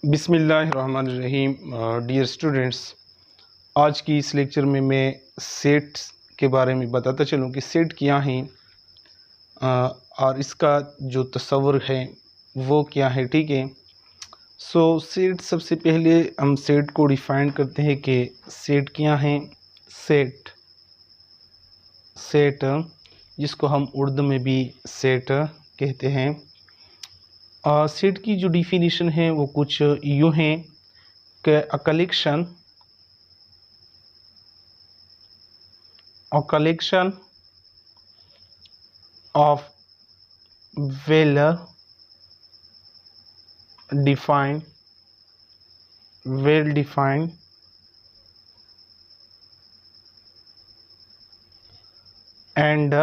बिस्मिल्लाहिर्रहमानिर्रहीम। Dear students, आज की इस लेक्चर में मैं सेट्स के बारे में बताता चलूँ कि सेट क्या हैं और इसका जो तस्वर है वो क्या है। ठीक है। सेट, सबसे पहले हम सेट को डिफ़ाइन करते हैं कि सेट क्या हैं। सेट सेट जिसको हम उर्दू में भी सेट कहते हैं। सेट की जो डिफिनीशन है वो कुछ यूँ है कि a collection of well defined well defined and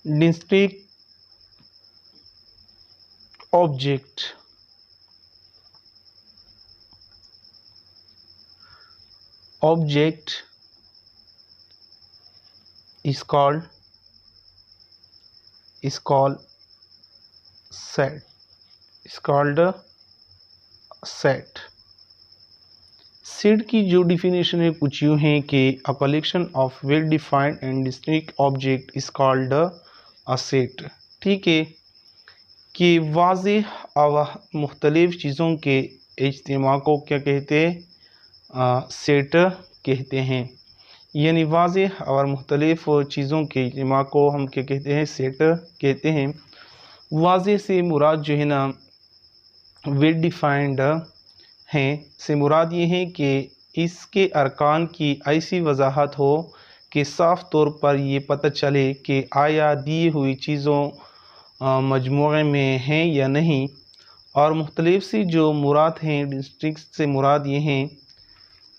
distinct object is called set is called set। Set की जो डिफिनेशन है कुछ यूँ है कि a collection of well defined and distinct object is called a set. ठीक है, कि वाज़ेह और मुख्तलिफ़ चीज़ों के इज्तिमा को क्या कहते हैं, सेट कहते हैं। यानी वाज़ेह और मुख्तलिफ़ चीज़ों के इज्तिमा को हम क्या कहते हैं, सेट कहते हैं। वाज़ेह से मुराद जो है ना वेल डिफाइंड हैं से मुराद ये है कि इसके अरकान की ऐसी वजाहत हो कि साफ़ तौर पर ये पता चले कि आया दी हुई चीज़ों मजमूए में हैं या नहीं। और मुख्तलिफ़ सी जो मुराद हैं डिस्ट्रिक्ट से मुराद ये हैं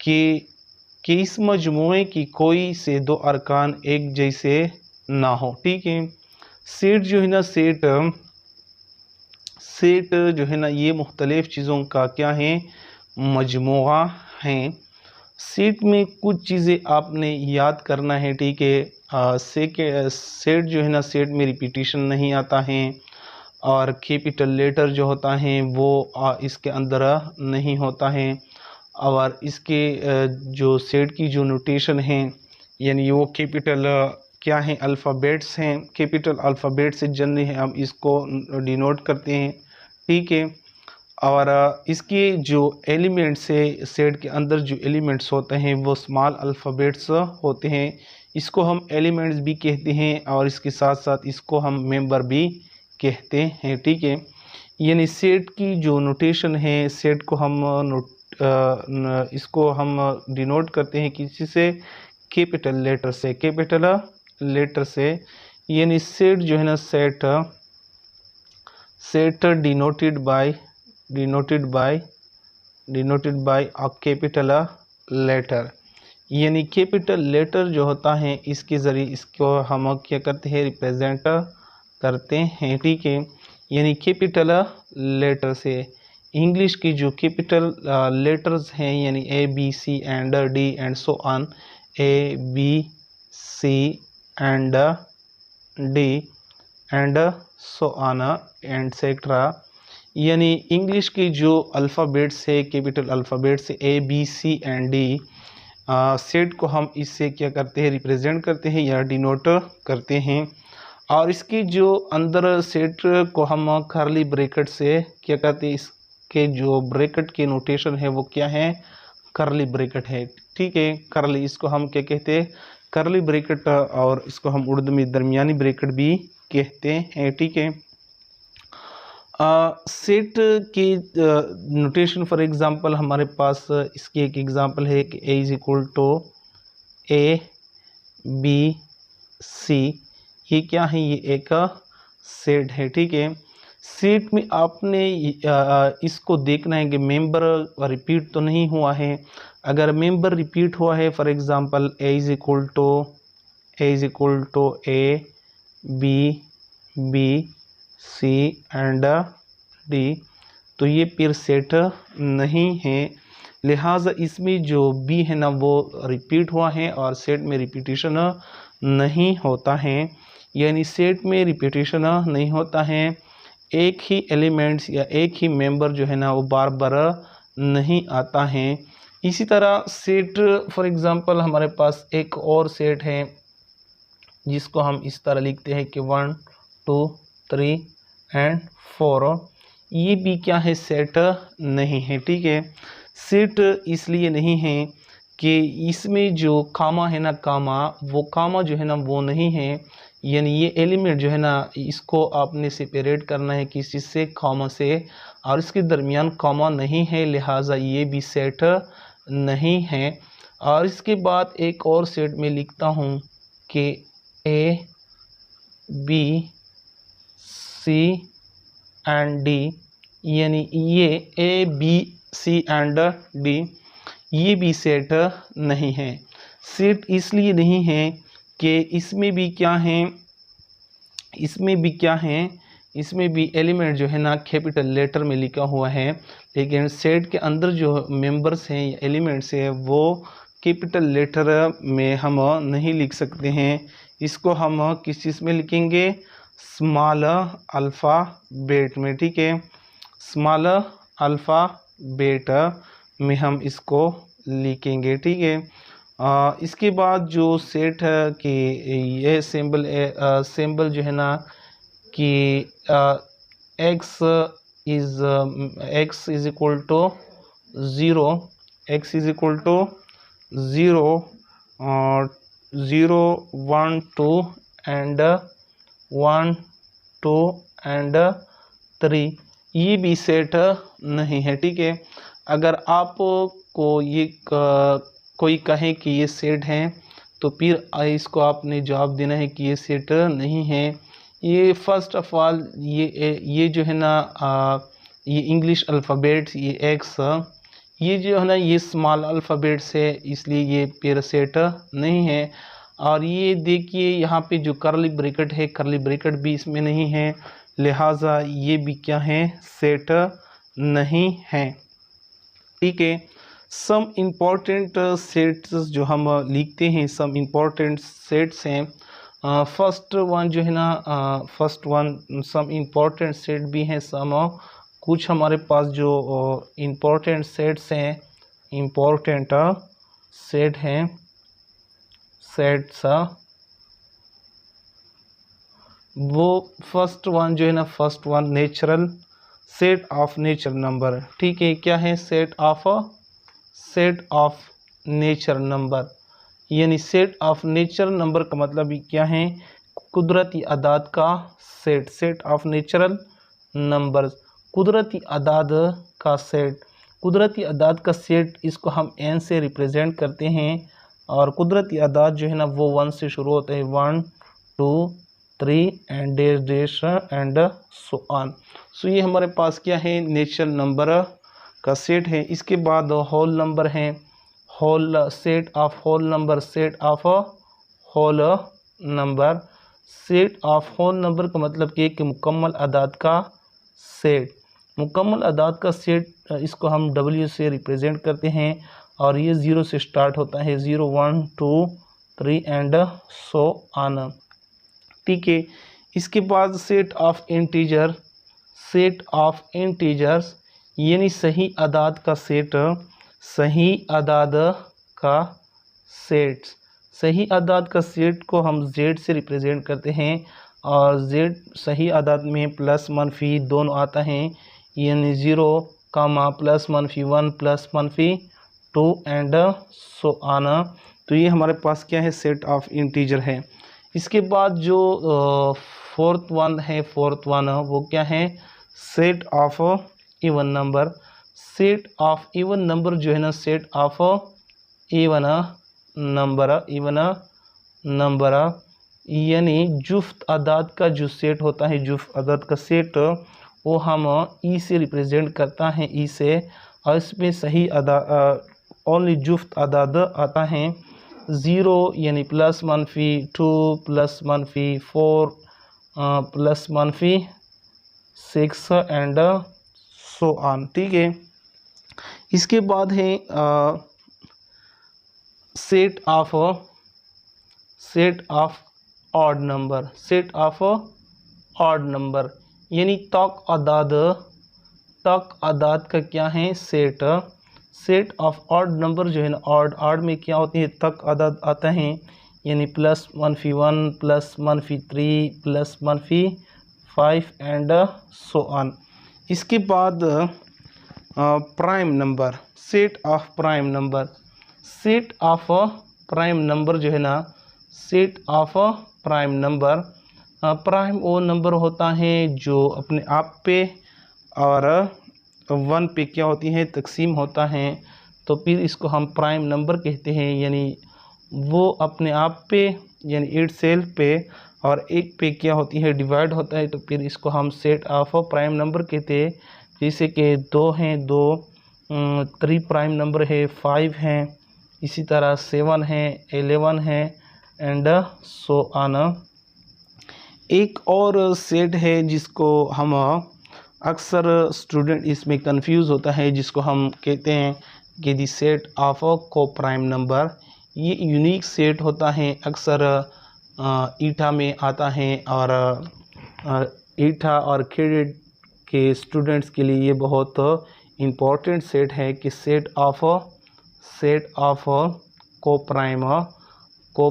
कि इस मजमूए की कोई से दो अरकान एक जैसे ना हो। ठीक है। सेट जो है ना सेट जो है ना ये मुख्तलिफ़ चीज़ों का क्या है, मजमूआ हैं। सेट में कुछ चीज़ें आपने याद करना है। ठीक है। सेट जो है ना सेट में रिपीटिशन नहीं आता है और कैपिटल लेटर जो होता है वो इसके अंदर नहीं होता है। और इसके जो सेट की जो नोटेशन है यानी वो कैपिटल क्या है, अल्फ़ाबेट्स हैं। कैपिटल अल्फ़ाबेट से जनरली हम इसको डिनोट करते हैं। ठीक है। और इसके जो एलिमेंट्स है, सेट के अंदर जो एलिमेंट्स होते हैं वो स्मॉल अल्फ़ाबेट्स होते हैं। इसको हम एलिमेंट्स भी कहते हैं और इसके साथ साथ इसको हम मेंबर भी कहते हैं। ठीक है। यानी सेट की जो नोटेशन है, सेट को हम इसको हम डिनोट करते हैं किसी से, कैपिटल लेटर से। यानी सेट जो है ना set denoted by a capital letter. यानी कैपिटल लेटर जो होता है इसके ज़रिए इसको हम क्या करते हैं, रिप्रेजेंट करते हैं। ठीक है। यानी कैपिटल लेटर से इंग्लिश की जो कैपिटल लेटर्स हैं यानी A B C and D and so on, A B C and D and so on etcetera. यानी इंग्लिश के जो अल्फ़ाबेट्स है, capital alphabets A B C and D, set को हम इससे क्या करते हैं, रिप्रेजेंट करते हैं या डिनोट करते हैं। और इसके जो अंदर सेट को हम कर्ली ब्रैकेट से क्या कहते हैं, इसके जो ब्रैकेट के नोटेशन है वो क्या है, कर्ली ब्रैकेट है। ठीक है। कर्ली, इसको हम क्या कहते हैं, कर्ली ब्रैकेट, और इसको हम उर्दू में दरमियानी ब्रैकेट भी कहते हैं। ठीक है। सेट की नोटेशन फॉर एग्ज़ाम्पल हमारे पास इसकी एक एग्ज़ाम्पल है कि A is equal to A B C. ये क्या है, ये एक सेट है। ठीक है। सेट में आपने इसको देखना है कि मेंबर रिपीट तो नहीं हुआ है। अगर मेंबर रिपीट हुआ है, for example A is equal to A B C and D, तो ये फिर सेट नहीं है। लिहाजा इसमें जो बी है ना वो रिपीट हुआ है और सेट में रिपीटिशन नहीं होता है। यानी सेट में रिपीटिशन नहीं होता है। एक ही एलिमेंट्स या एक ही मेंबर जो है ना वो बार बार नहीं आता है। इसी तरह सेट, फॉर एग्जांपल हमारे पास एक और सेट है जिसको हम इस तरह लिखते हैं कि 1 2 3 एंड 4। ये भी क्या है, सेट नहीं है। ठीक है, सेट इसलिए नहीं है कि इसमें जो कामा है ना, कामा, वो कामा जो है ना वो नहीं है, यानी ये एलिमेंट जो है ना इसको आपने सेपरेट करना है किसी से, कामा से, और इसके दरमियान कामा नहीं है, लिहाजा ये भी सेट नहीं है। और इसके बाद एक और सेट में लिखता हूँ कि A B C and D, यानी ये A B C and D ये भी सेट नहीं है। सेट इसलिए नहीं है कि इसमें भी क्या है, इसमें भी क्या है, इसमें भी एलिमेंट जो है ना कैपिटल लेटर में लिखा हुआ है, लेकिन सेट के अंदर जो मेंबर्स हैं या एलिमेंट्स हैं वो कैपिटल लेटर में हम नहीं लिख सकते हैं। इसको हम किस चीज़ में लिखेंगे, स्मॉल अल्फ़ाबेट में। ठीक है, स्मॉल अल्फ़ाबेट में हम इसको लिखेंगे। ठीक है, इसके बाद जो सेट है कि ये सिंबल जो है ना कि x is equal to zero, x is equal to zero और 0 1 2 एंड 1 2 एंड 3 ये भी सेट नहीं है। ठीक है, अगर आपको ये कोई कहे कि ये सेट है तो फिर इसको आपने जवाब देना है कि ये सेट नहीं है। ये फर्स्ट ऑफ ऑल ये जो है ना ये इंग्लिश अल्फ़ाबेट्स, ये एक्स, ये जो है ना ये स्मॉल अल्फ़ाबेट्स है, इसलिए ये फिर सेट नहीं है। और ये देखिए यहाँ पे जो कर्ली ब्रैकेट है, कर्ली ब्रैकेट भी इसमें नहीं है, लिहाजा ये भी क्या है, सेट नहीं है। ठीक है, सम इम्पोर्टेंट सेट्स जो हम लिखते हैं, सम इम्पोर्टेंट सेट्स हैं। फर्स्ट वन जो है ना, first one some important set भी हैं, सम कुछ हमारे पास जो इम्पोर्टेंट सेट्स हैं, इम्पोर्टेंट सेट हैं, सेट्स वो फर्स्ट वन जो है ना, first one natural set of nature number. ठीक है, क्या है, सेट ऑफ नेचर नंबर, यानी सेट ऑफ नेचर नंबर का मतलब क्या है, कुदरती अदाद का set, set of natural numbers, कुदरती अदाद का सेट, कुदरती अदाद का सेट, इसको हम n से रिप्रेजेंट करते हैं। और कुदरती अदाद जो है ना वो 1 से शुरू होते हैं, 1 2 3 and dash dash and so on. So ये हमारे पास क्या है, नेचुरल नंबर का सेट है। इसके बाद होल नंबर है, whole set of whole number, set of whole number, set of whole number का मतलब कि मुकम्मल अदाद का सेट, मुकम्मल अदाद का सेट, इसको हम W से रिप्रेजेंट करते हैं और ये 0 से स्टार्ट होता है, 0 1 2 3 एंड सो ऑन। ठीक है, इसके बाद set of integer, set of integers यानी सही अदाद का सेट, सही अदाद का सेट, सही अदाद का सेट को हम Z से रिप्रेजेंट करते हैं और Z सही अदाद में प्लस मनफी दोनों आता है, यानी 0 कामा प्लस मनफी 1 प्लस मनफी 2 एंड सो आना। तो ये हमारे पास क्या है, सेट ऑफ इंटीजर है। इसके बाद जो फोर्थ वन है, फोर्थ वन वो क्या है, set of even number, set of even number जो है ना, set of even number, even number यानी जुफ्त अदाद का जो सेट होता है, जुफ्त अदाद का सेट वो हम ई से रिप्रेजेंट करता है, ई से, और इसमें सही अदा ओनली जुफ्त अदाद आता है, 0 यानी प्लस मनफी 2 प्लस मनफी 4 प्लस मनफी 6 एंड सो ऑन। ठीक है, इसके बाद है set of odd number, set of odd number यानी तक अदाद का क्या है set. Set of odd number जो है ना, ऑड में क्या होती है, तक अदाद आता है, यानी प्लस मनफी 1 प्लस मनफी 3 प्लस मनफी 5 एंड सो ऑन। इसके बाद prime number, set of prime number. Set of prime number जो है ना, set of prime number, prime वो नंबर होता है जो अपने आप पे और 1 पे क्या होती है, तकसीम होता है, तो फिर इसको हम प्राइम नंबर कहते हैं। यानी वो अपने आप पे यानी इट सेल्फ पे और 1 पे क्या होती है, डिवाइड होता है, तो फिर इसको हम सेट ऑफ प्राइम नंबर कहते हैं। जैसे कि 2 हैं, 2 3 प्राइम नंबर है, 5 हैं, इसी तरह 7 है, 11 है एंड सो ऑन। एक और सेट है जिसको हम अक्सर स्टूडेंट इसमें कंफ्यूज होता है, जिसको हम कहते हैं कि दी सेट ऑफ को प्राइम नंबर। ये यूनिक सेट होता है, अक्सर ईटा में आता है और ईटा और क्रेडिट के स्टूडेंट्स के लिए ये बहुत इम्पोर्टेंट सेट है कि सेट ऑफ को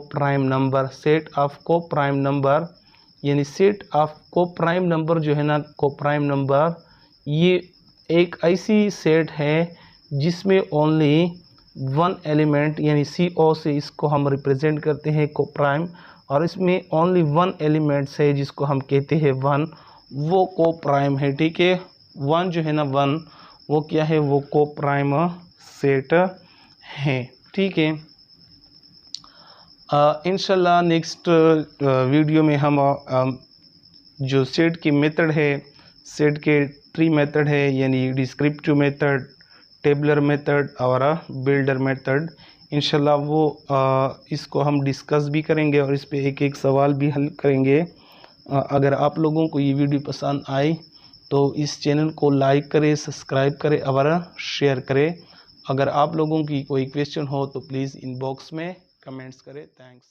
प्राइम नंबर, सेट ऑफ को प्राइम नंबर, यानी सेट ऑफ को प्राइम नंबर जो है ना, को प्राइम नंबर ये एक ऐसी सेट है जिसमें ओनली 1 एलिमेंट यानी CO से इसको हम रिप्रेजेंट करते हैं को प्राइम, और इसमें ओनली 1 एलिमेंट्स है जिसको हम कहते हैं 1, वो को प्राइम है। ठीक है, 1 जो है ना, 1 वो क्या है, वो को प्राइम सेट है। ठीक है, इंशाल्लाह नेक्स्ट वीडियो में हम जो सेट की मेथड है, सेट के 3 मेथड है, यानी डिस्क्रिप्टिव मेथड, टेबलर मेथड और बिल्डर मेथड, इंशाल्लाह वो इसको हम डिस्कस भी करेंगे और इस पे एक एक सवाल भी हल करेंगे। अगर आप लोगों को ये वीडियो पसंद आई तो इस चैनल को लाइक करें, सब्सक्राइब करें और शेयर करें। अगर आप लोगों की कोई क्वेश्चन हो तो प्लीज़ इनबॉक्स में कमेंट्स करें। थैंक्स।